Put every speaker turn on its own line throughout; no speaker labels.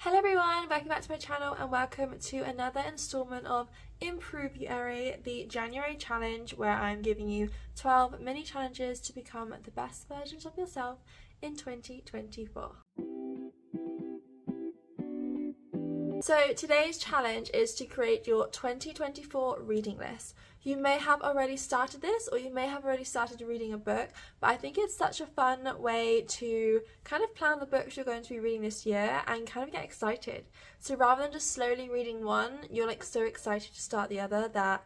Hello everyone, welcome back to my channel and welcome to another installment of Improveyouary, the January challenge, where I'm giving you 12 mini challenges to become the best versions of yourself in 2024. So today's challenge is to create your 2024 reading list. You may have already started this, or you may have already started reading a book, but I think it's such a fun way to kind of plan the books you're going to be reading this year and kind of get excited. So rather than just slowly reading one, you're like so excited to start the other that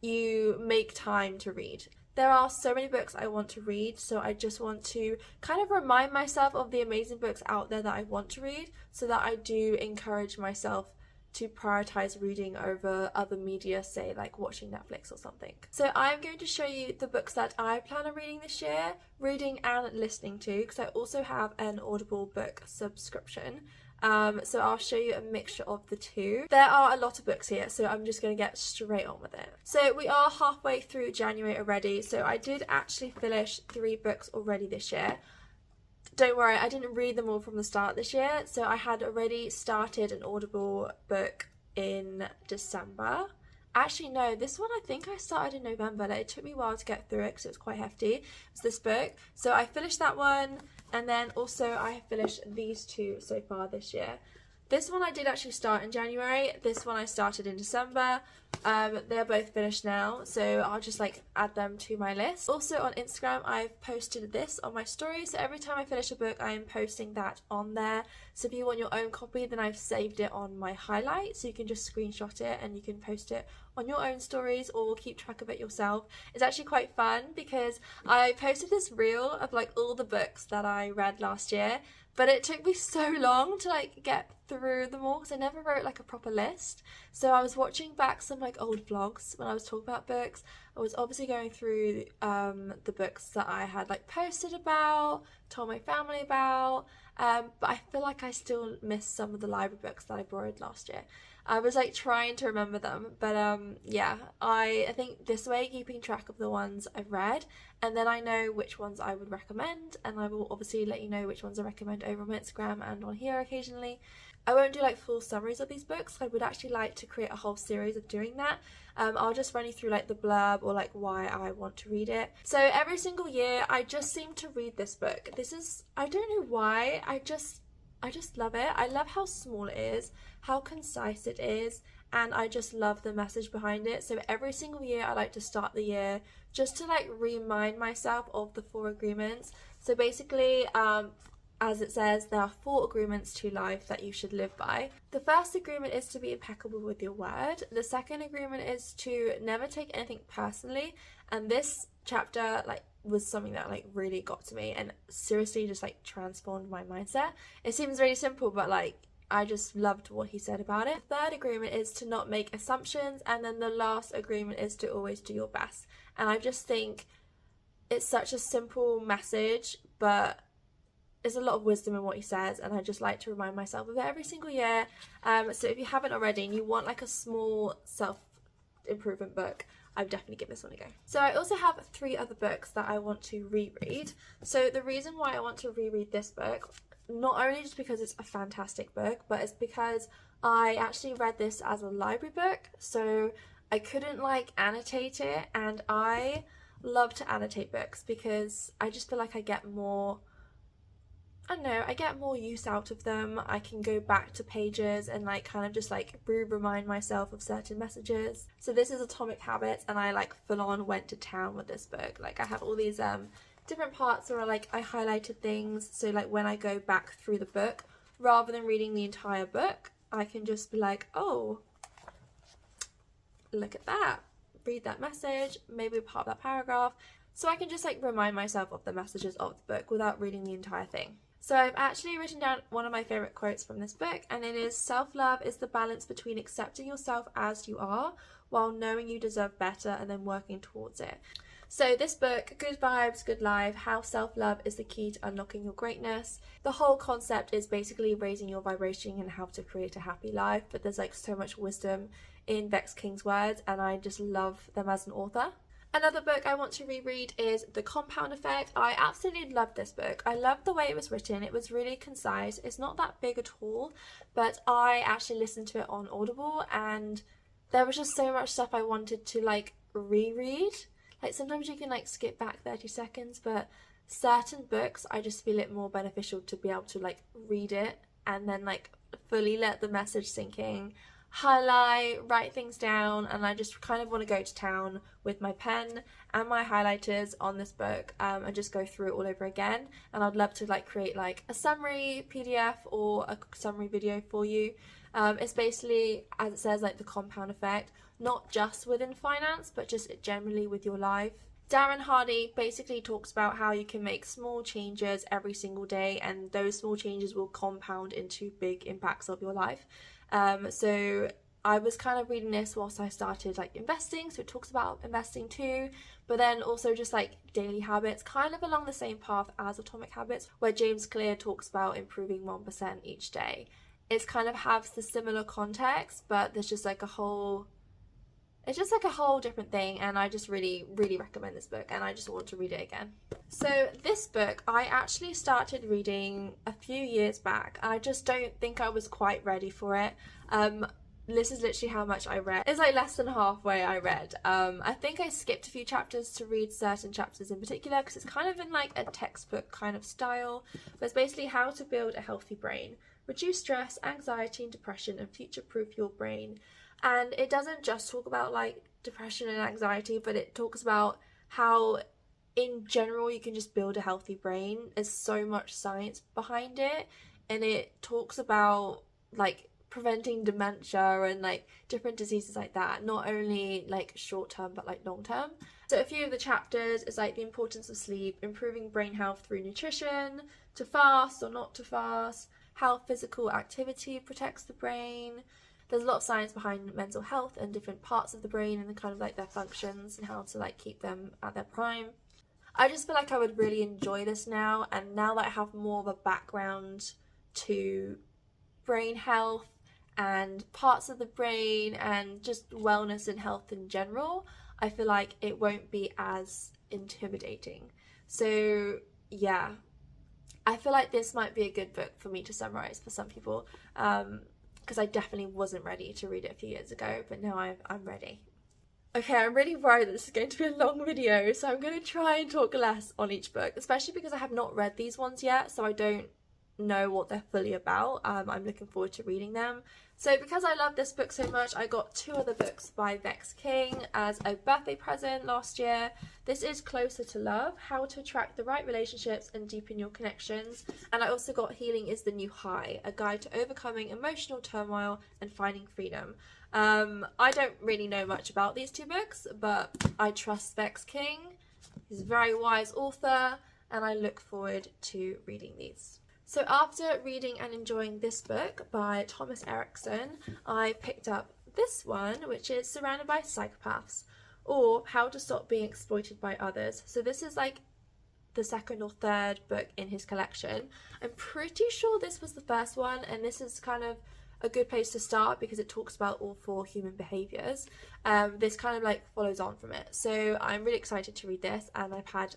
you make time to read. There are so many books I want to read, so I just want to kind of remind myself of the amazing books out there that I want to read, so that I do encourage myself to prioritize reading over other media, say like watching Netflix or something. So I'm going to show you the books that I plan on reading this year, reading and listening to, because I also have an Audible book subscription. So I'll show you a mixture of the two. There are a lot of books here, so I'm just going to get straight on with it. So we are halfway through January already, so I did actually finish 3 books already this year. Don't worry, I didn't read them all from the start this year, so I had already started an Audible book in December. Actually no, this one I think I started in November. Like, it took me a while to get through it because it was quite hefty. It's this book. So I finished that one, and then also I have finished these 2 so far this year. This one I did actually start in January. This one I started in December. They're both finished now, so I'll just like add them to my list. Also on Instagram, I've posted this on my story, so every time I finish a book I am posting that on there. So if you want your own copy, then I've saved it on my highlight, so you can just screenshot it and you can post it on your own stories or keep track of it yourself. It's actually quite fun because I posted this reel of like all the books that I read last year, but it took me so long to like get through them all because I never wrote like a proper list. So I was watching back some like old vlogs when I was talking about books. I was obviously going through the books that I had like posted about, told my family about, but I feel like I still missed some of the library books that I borrowed last year. I was like trying to remember them, but yeah, I think this way, keeping track of the ones I've read, and then I know which ones I would recommend, and I will obviously let you know which ones I recommend over on my Instagram and on here occasionally. I won't do like full summaries of these books. I would actually like to create a whole series of doing that. I'll just run you through like the blurb or like why I want to read it. So every single year I just seem to read this book. I don't know why, I just love it. I love how small it is, how concise it is, and I just love the message behind it. So every single year I like to start the year just to like remind myself of the 4 agreements. So basically, as it says, there are 4 agreements to life that you should live by. The first agreement is to be impeccable with your word. The second agreement is to never take anything personally, and this chapter like was something that like really got to me and seriously just like transformed my mindset. It seems really simple, but like I just loved what he said about it. The third agreement is to not make assumptions, and then the last agreement is to always do your best. And I just think it's such a simple message, but there's a lot of wisdom in what he says, and I just like to remind myself of it every single year. So if you haven't already and you want like a small self-improvement book, I would definitely give this one a go. So I also have 3 other books that I want to reread. So the reason why I want to reread this book, not only just because it's a fantastic book, but it's because I actually read this as a library book, so I couldn't like annotate it, and I love to annotate books because I just feel like I get more use out of them. I can go back to pages and like kind of just like remind myself of certain messages. So this is Atomic Habits, and I like full on went to town with this book. Like I have all these different parts where like I highlighted things, so like when I go back through the book, rather than reading the entire book, I can just be like, oh, look at that, read that message, maybe part of that paragraph. So I can just like remind myself of the messages of the book without reading the entire thing. So I've actually written down one of my favourite quotes from this book, and it is, "Self-love is the balance between accepting yourself as you are while knowing you deserve better and then working towards it." So this book, good vibes, good life, how self-love is the key to unlocking your greatness. The whole concept is basically raising your vibration and how to create a happy life, but there's like so much wisdom in Vex King's words, and I just love them as an author. Another book I want to reread is The Compound Effect. I absolutely loved this book. I loved the way it was written. It was really concise. It's not that big at all, but I actually listened to it on Audible and there was just so much stuff I wanted to like reread. Like sometimes you can like skip back 30 seconds, but certain books I just feel it more beneficial to be able to like read it and then like fully let the message sink in, highlight, write things down, and I just kind of want to go to town with my pen and my highlighters on this book and just go through it all over again. And I'd love to like create like a summary PDF or a summary video for you. It's basically, as it says, like the compound effect, not just within finance but just generally with your life. Darren Hardy basically talks about how you can make small changes every single day and those small changes will compound into big impacts of your life. So I was kind of reading this whilst I started like investing, so it talks about investing too, but then also just like daily habits, kind of along the same path as Atomic Habits, where James Clear talks about improving 1% each day. It's kind of has the similar context, but there's just like a whole, it's just like a whole different thing, and I just really recommend this book and I just want to read it again. So this book I actually started reading a few years back. I just don't think I was quite ready for it. This is literally how much I read. It's like less than halfway I read. I think I skipped a few chapters to read certain chapters in particular because it's kind of in like a textbook kind of style. But it's basically how to build a healthy brain, reduce stress, anxiety and depression, and future-proof your brain. And it doesn't just talk about like depression and anxiety, but it talks about how in general you can just build a healthy brain. There's so much science behind it, and it talks about like preventing dementia and like different diseases like that, not only like short term but like long term. So a few of the chapters is like the importance of sleep, improving brain health through nutrition, to fast or not to fast, how physical activity protects the brain. There's a lot of science behind mental health and different parts of the brain and the kind of like their functions and how to like keep them at their prime. I just feel like I would really enjoy this now, and now that I have more of a background to brain health and parts of the brain and just wellness and health in general, I feel like it won't be as intimidating. So yeah, I feel like this might be a good book for me to summarize for some people, because I definitely wasn't ready to read it a few years ago, but now I'm ready. Okay, I'm really worried that this is going to be a long video, so I'm going to try and talk less on each book, especially because I have not read these ones yet, so I don't know what they're fully about. I'm looking forward to reading them. So because I love this book so much, I got 2 other books by Vex King as a birthday present last year. This is Closer to Love, How to Attract the Right Relationships and Deepen Your Connections. And I also got Healing is the New High, a guide to overcoming emotional turmoil and finding freedom. I don't really know much about these 2 books, but I trust Vex King. He's a very wise author, and I look forward to reading these. So after reading and enjoying this book by Thomas Erickson, I picked up this one, which is Surrounded by Psychopaths, or How to Stop Being Exploited by Others. So this is like the 2nd or 3rd book in his collection. I'm pretty sure this was the first one, and this is kind of a good place to start because it talks about all 4 human behaviours. This kind of like follows on from it, so I'm really excited to read this, and I've had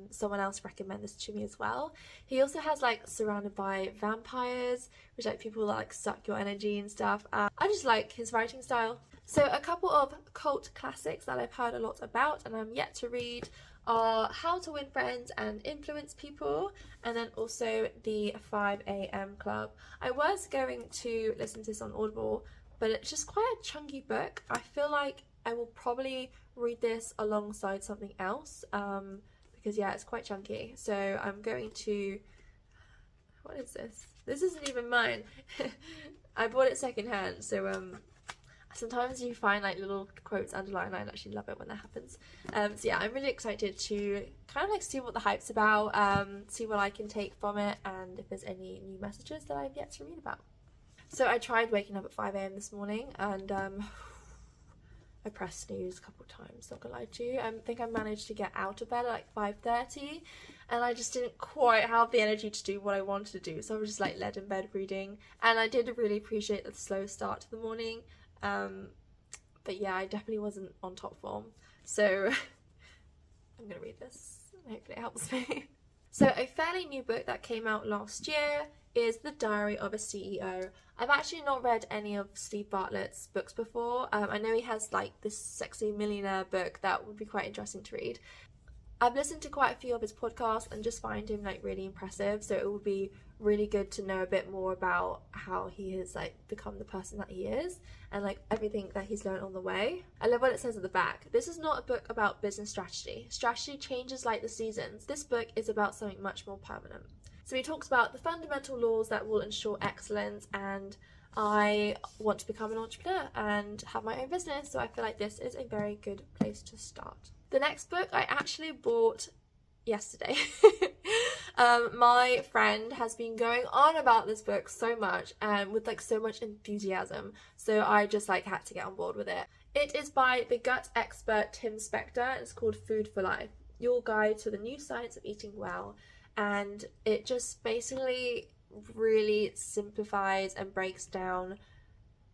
someone else recommend this to me as well. He also has like Surrounded by Vampires, which like people that like suck your energy and stuff. I just like his writing style. So a couple of cult classics that I've heard a lot about and I'm yet to read are How to Win Friends and Influence People, and then also the 5 AM Club. I was going to listen to this on Audible, but it's just quite a chunky book. I feel like I will probably read this alongside something else, because yeah, it's quite chunky. So I'm going to, what is this? This isn't even mine. I bought it secondhand, so sometimes you find like little quotes underlined. I actually love it when that happens. So yeah, I'm really excited to kind of like see what the hype's about, see what I can take from it, and if there's any new messages that I've yet to read about. So I tried waking up at 5 AM this morning, and I pressed snooze a couple of times, not gonna lie to you. I think I managed to get out of bed at like 5:30, and I just didn't quite have the energy to do what I wanted to do, so I was just like led in bed reading, and I did really appreciate the slow start to the morning. But yeah, I definitely wasn't on top form, so I'm gonna read this. Hopefully it helps me. So a fairly new book that came out last year is The Diary of a CEO. I've actually not read any of Steve Bartlett's books before. I know he has like this Sexy Millionaire book that would be quite interesting to read. I've listened to quite a few of his podcasts and just find him like really impressive, so it would be really good to know a bit more about how he has like become the person that he is and like everything that he's learned on the way. I love what it says at the back. This is not a book about business strategy. Strategy changes like the seasons. This book is about something much more permanent. So he talks about the fundamental laws that will ensure excellence, and I want to become an entrepreneur and have my own business, so I feel like this is a very good place to start. The next book I actually bought yesterday. My friend has been going on about this book so much and with like so much enthusiasm, so I just like had to get on board with it. It is by the gut expert Tim Spector. It's called Food for Life, Your Guide to the New Science of Eating Well, and it just basically really simplifies and breaks down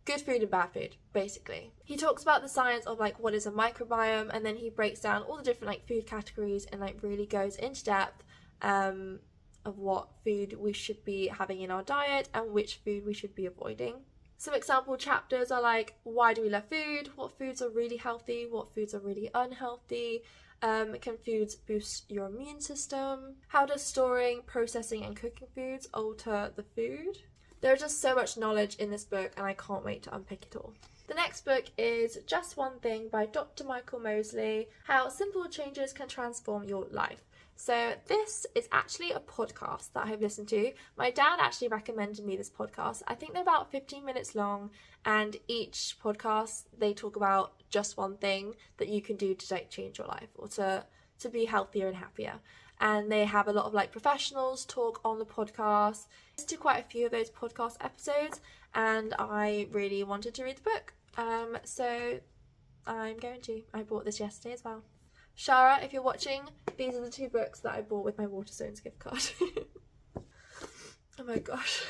good food and bad food, basically. He talks about the science of like what is a microbiome, and then he breaks down all the different like food categories and like really goes into depth of what food we should be having in our diet and which food we should be avoiding. Some example chapters are like, why do we love food? What foods are really healthy? What foods are really unhealthy? Can foods boost your immune system? How does storing, processing and cooking foods alter the food? There's just so much knowledge in this book and I can't wait to unpick it all. The next book is Just One Thing by Dr. Michael Mosley, How Simple Changes Can Transform Your Life. So this is actually a podcast that I've listened to. My dad actually recommended me this podcast. I think they're about 15 minutes long, and each podcast they talk about just one thing that you can do to like change your life or to be healthier and happier. And they have a lot of like professionals talk on the podcast. I listened to quite a few of those podcast episodes and I really wanted to read the book. So I bought this yesterday as well. Shara, if you're watching, these are the two books that I bought with my Waterstones gift card. Oh my gosh.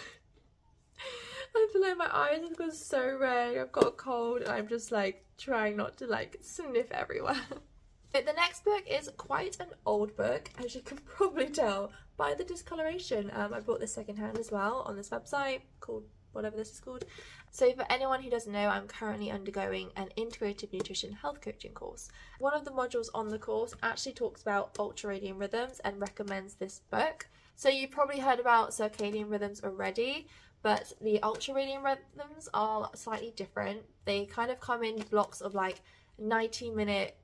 I feel like my eyes have gone so red. I've got a cold and I'm just like trying not to like sniff everywhere. The next book is quite an old book, as you can probably tell by the discoloration. I bought this secondhand as well on this website called whatever this is called. So for anyone who doesn't know, I'm currently undergoing an integrative nutrition health coaching course. One of the modules on the course actually talks about ultradian rhythms and recommends this book. So you probably heard about circadian rhythms already, but the ultradian rhythms are slightly different. They kind of come in blocks of like 90-minute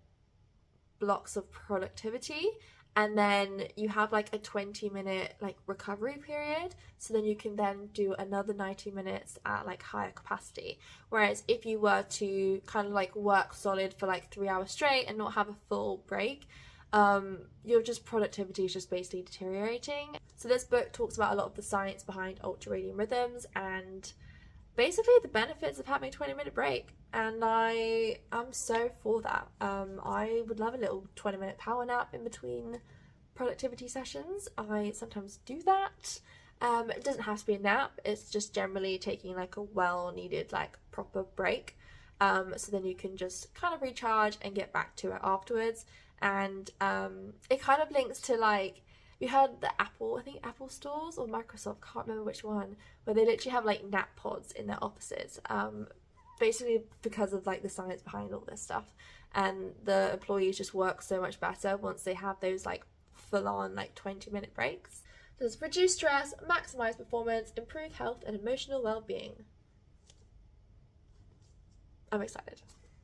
blocks of productivity, and then you have like a 20-minute like recovery period, so then you can then do another 90 minutes at like higher capacity. Whereas if you were to kind of like work solid for like 3 hours straight and not have a full break, your just productivity is just basically deteriorating. So this book talks about a lot of the science behind ultradian rhythms and basically the benefits of having a 20-minute break, and I am so for that. I would love a little 20-minute power nap in between productivity sessions. I sometimes do that. It doesn't have to be a nap, it's just generally taking like a well-needed like proper break, so then you can just kind of recharge and get back to it afterwards. And it kind of links to like, you heard the Apple stores or Microsoft, can't remember which one, where they literally have like nap pods in their offices, basically because of like the science behind all this stuff, and the employees just work so much better once they have those like full-on like 20-minute breaks. Does reduce stress, maximize performance, improve health and emotional well-being. I'm excited.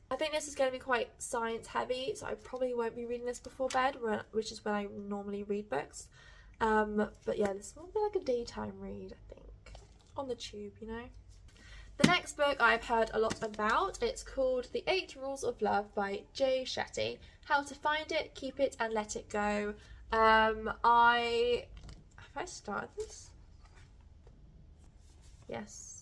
I think this is going to be quite science heavy, so I probably won't be reading this before bed, which is when I normally read books. But yeah, this will be like a daytime read, I think, on the tube, you know. The next book I've heard a lot about, it's called The 8 Rules of Love by Jay Shetty. How to find it, keep it and let it go. Have I started this? Yes.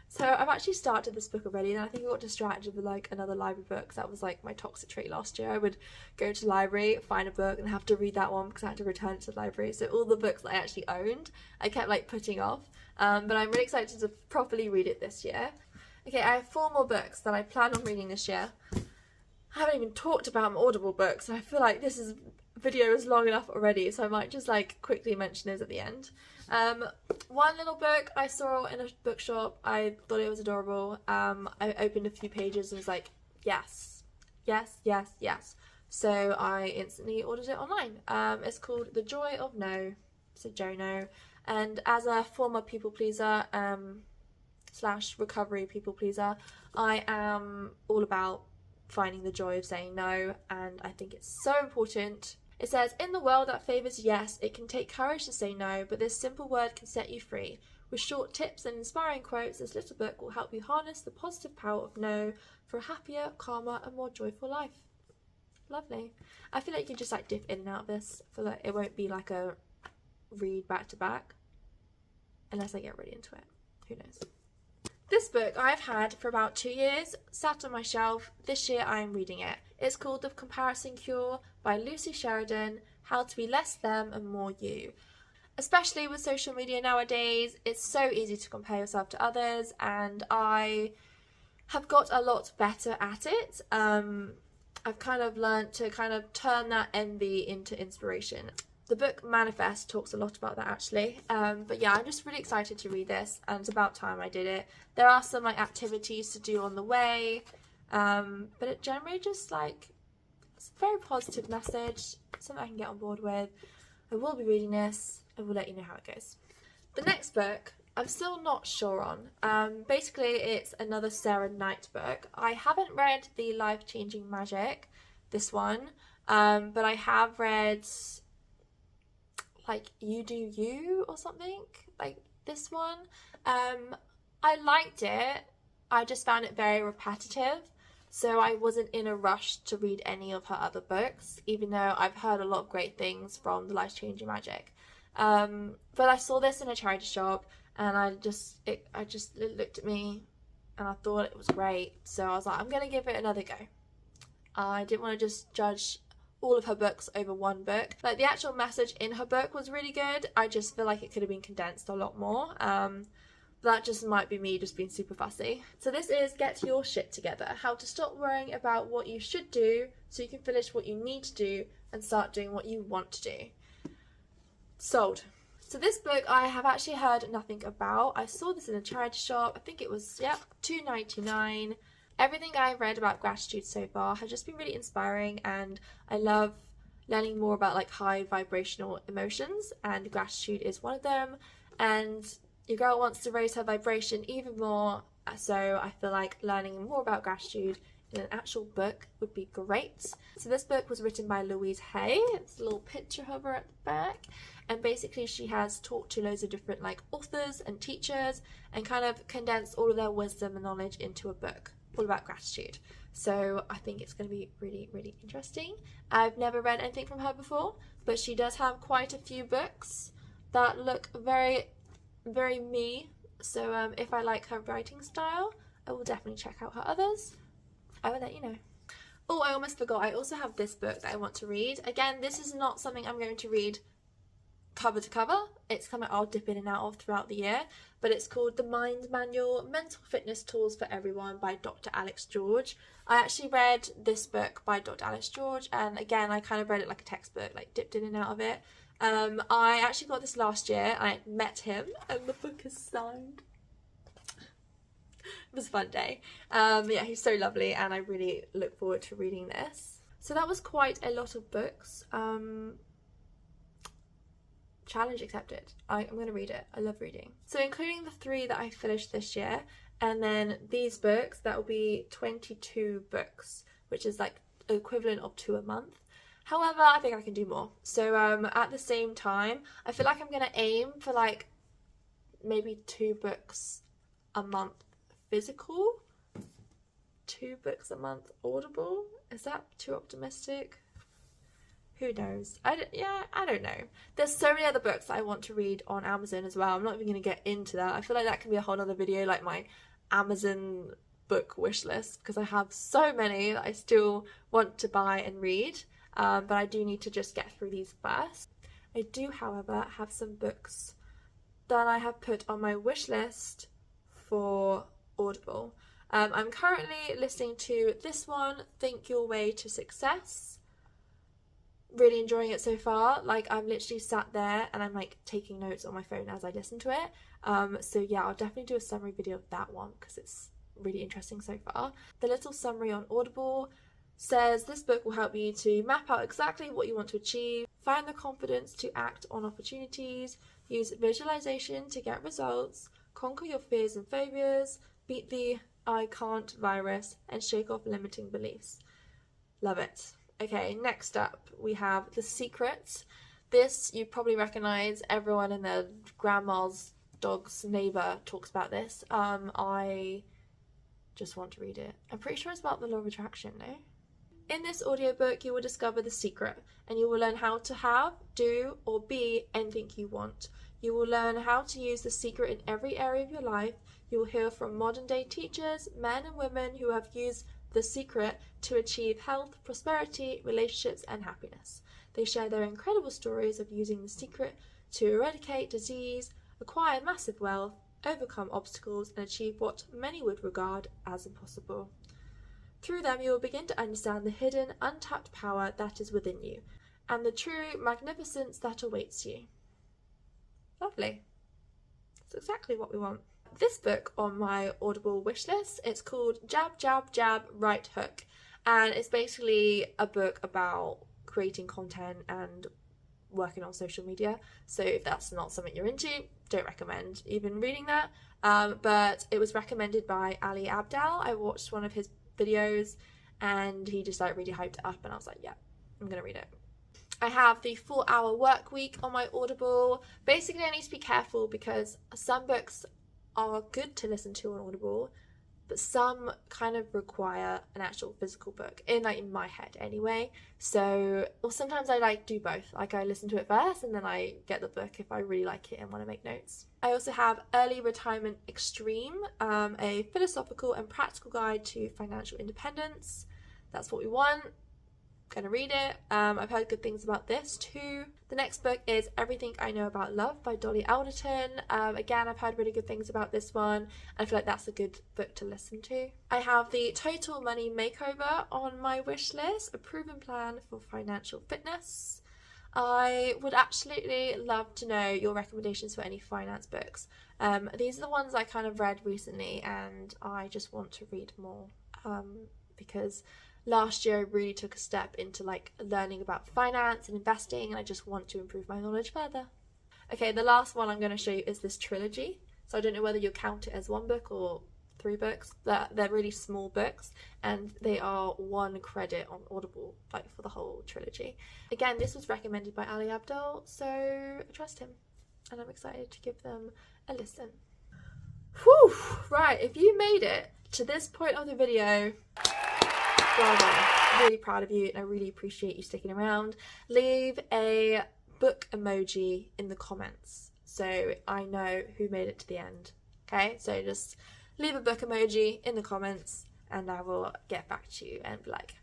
So I've actually started this book already, and I think I got distracted with like another library book. That was like my toxic trait last year. I would go to the library, find a book and have to read that one because I had to return it to the library. So all the books that I actually owned, I kept like putting off. But I'm really excited to properly read it this year. Okay, I have 4 more books that I plan on reading this year. I haven't even talked about my Audible books, and I feel like video is long enough already, so I might just like quickly mention those at the end. One little book I saw in a bookshop, I thought it was adorable. I opened a few pages and was like, yes, yes, yes, yes. So I instantly ordered it online. It's called The Joy of No, so Jono. And as a former people pleaser, / recovery people pleaser, I am all about finding the joy of saying no, and I think it's so important. It says, in the world that favours yes, it can take courage to say no, but this simple word can set you free. With short tips and inspiring quotes, this little book will help you harness the positive power of no for a happier, calmer and more joyful life. Lovely. I feel like you can just like dip in and out of this. I feel like it won't be like a read back to back unless I get really into it. Who knows? This book I've had for about 2 years, sat on my shelf. This year I am reading it. It's called The Comparison Cure by Lucy Sheridan, How to Be Less Them and More You. Especially with social media nowadays, it's so easy to compare yourself to others, and I have got a lot better at it. I've kind of learned to kind of turn that envy into inspiration. The book Manifest talks a lot about that actually, but yeah, I'm just really excited to read this, and it's about time I did it. There are some like activities to do on the way, but it generally just like, it's a very positive message, something I can get on board with. I will be reading this, I will let you know how it goes. The next book, I'm still not sure on. Basically it's another Sarah Knight book. I haven't read The Life-Changing Magic, this one, but I have read like You Do You or something, like this one. I liked it, I just found it very repetitive, so I wasn't in a rush to read any of her other books, even though I've heard a lot of great things from The Life-Changing Magic. But I saw this in a charity shop, and it looked at me and I thought it was great, so I was like, I'm gonna give it another go. I didn't want to just judge all of her books over one book. Like, the actual message in her book was really good, I just feel like it could have been condensed a lot more. That just might be me just being super fussy. So this is Get Your Shit Together, how to stop worrying about what you should do so you can finish what you need to do and start doing what you want to do. Sold. So this book I have actually heard nothing about. I saw this in a charity shop. I think it was, yep, $2.99. Everything I've read about gratitude so far has just been really inspiring, and I love learning more about like high vibrational emotions, and gratitude is one of them. And your girl wants to raise her vibration even more, so I feel like learning more about gratitude in an actual book would be great. So this book was written by Louise Hay. It's a little picture of her at the back, and basically she has talked to loads of different like authors and teachers and kind of condensed all of their wisdom and knowledge into a book all about gratitude. So I think it's going to be really, really interesting. I've never read anything from her before, but she does have quite a few books that look very, very me. So if I like her writing style, I will definitely check out her others. I will let you know. Oh, I almost forgot, I also have this book that I want to read. Again, this is not something I'm going to read cover to cover. It's something I'll dip in and out of throughout the year, but it's called The Mind Manual, Mental Fitness Tools for Everyone by Dr. Alex George. I actually read this book by Dr. Alex George, and again, I kind of read it like a textbook, like dipped in and out of it. I actually got this last year. I met him and the book is signed. It was a fun day. Yeah, he's so lovely, and I really look forward to reading this. So that was quite a lot of books. Challenge accepted. I'm going to read it. I love reading. So including the 3 that I finished this year, and then these books, that will be 22 books, which is like equivalent of 2 a month. However, I think I can do more. So at the same time, I feel like I'm going to aim for like maybe 2 books a month physical, 2 books a month Audible. Is that too optimistic? Who knows? I don't know. There's so many other books that I want to read on Amazon as well. I'm not even going to get into that. I feel like that can be a whole other video, like my Amazon book wish list, because I have so many that I still want to buy and read, but I do need to just get through these first. I do, however, have some books that I have put on my wish list for Audible. I'm currently listening to this one, Think Your Way to Success. Really enjoying it so far. Like, I'm literally sat there and I'm like taking notes on my phone as I listen to it. So yeah, I'll definitely do a summary video of that one because it's really interesting so far. The little summary on Audible says this book will help you to map out exactly what you want to achieve, find the confidence to act on opportunities, use visualization to get results, conquer your fears and phobias, beat the I can't virus, and shake off limiting beliefs. Love it. Okay, next up we have The Secret. This you probably recognise, everyone and their grandma's dog's neighbour talks about this. I just want to read it. I'm pretty sure it's about the law of attraction, no? In this audiobook you will discover the secret and you will learn how to have, do or be anything you want. You will learn how to use the secret in every area of your life. You will hear from modern day teachers, men and women who have used the secret to achieve health, prosperity, relationships and happiness. They share their incredible stories of using the secret to eradicate disease, acquire massive wealth, overcome obstacles and achieve what many would regard as impossible. Through them you will begin to understand the hidden, untapped power that is within you and the true magnificence that awaits you. Lovely. That's exactly what we want. This book on my Audible wishlist, it's called Jab, Jab, Jab, Right Hook. And it's basically a book about creating content and working on social media. So if that's not something you're into, don't recommend even reading that. But it was recommended by Ali Abdaal. I watched one of his videos and he just like really hyped it up and I was like, yeah, I'm gonna read it. I have the 4-Hour Work Week on my Audible. Basically I need to be careful because some books are good to listen to on Audible, but some kind of require an actual physical book, in my head anyway. So, or sometimes I like do both. Like I listen to it first and then I get the book if I really like it and want to make notes. I also have Early Retirement Extreme, a philosophical and practical guide to financial independence. That's what we want. Gonna read it. I've heard good things about this too. The next book is Everything I Know About Love by Dolly Alderton. Again, I've heard really good things about this one. I feel like that's a good book to listen to. I have the Total Money Makeover on my wish list, a proven plan for financial fitness. I would absolutely love to know your recommendations for any finance books. These are the ones I kind of read recently and I just want to read more because last year I really took a step into like learning about finance and investing and I just want to improve my knowledge further. Okay, the last one I'm going to show you is this trilogy. So I don't know whether you'll count it as one book or 3 books. They're really small books and they are 1 credit on Audible, like for the whole trilogy. Again, this was recommended by Ali Abdaal, so I trust him and I'm excited to give them a listen. Whew! Right, if you made it to this point of the video, well done. I'm really proud of you and I really appreciate you sticking around. Leave a book emoji in the comments so I know who made it to the end. Okay, so just leave a book emoji in the comments and I will get back to you and be like.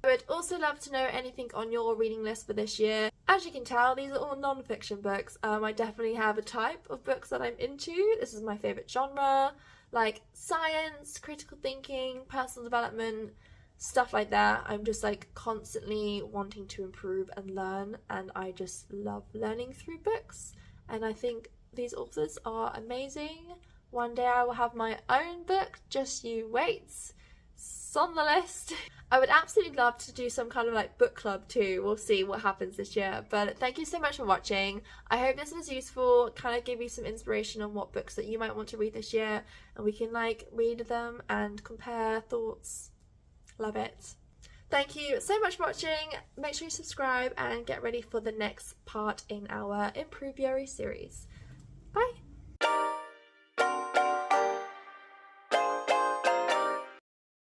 I would also love to know anything on your reading list for this year. As you can tell, these are all non-fiction books. I definitely have a type of books that I'm into. This is my favourite genre, like science, critical thinking, personal development, stuff like that. I'm just like constantly wanting to improve and learn and I just love learning through books and I think these authors are amazing. One day I will have my own book, just you wait. It's on the list. I would absolutely love to do some kind of like book club too. We'll see what happens this year, but thank you so much for watching. I hope this was useful, kind of give you some inspiration on what books that you might want to read this year and we can like read them and compare thoughts. Love it. Thank you so much for watching. Make sure you subscribe and get ready for the next part in our Improveyouary series. Bye.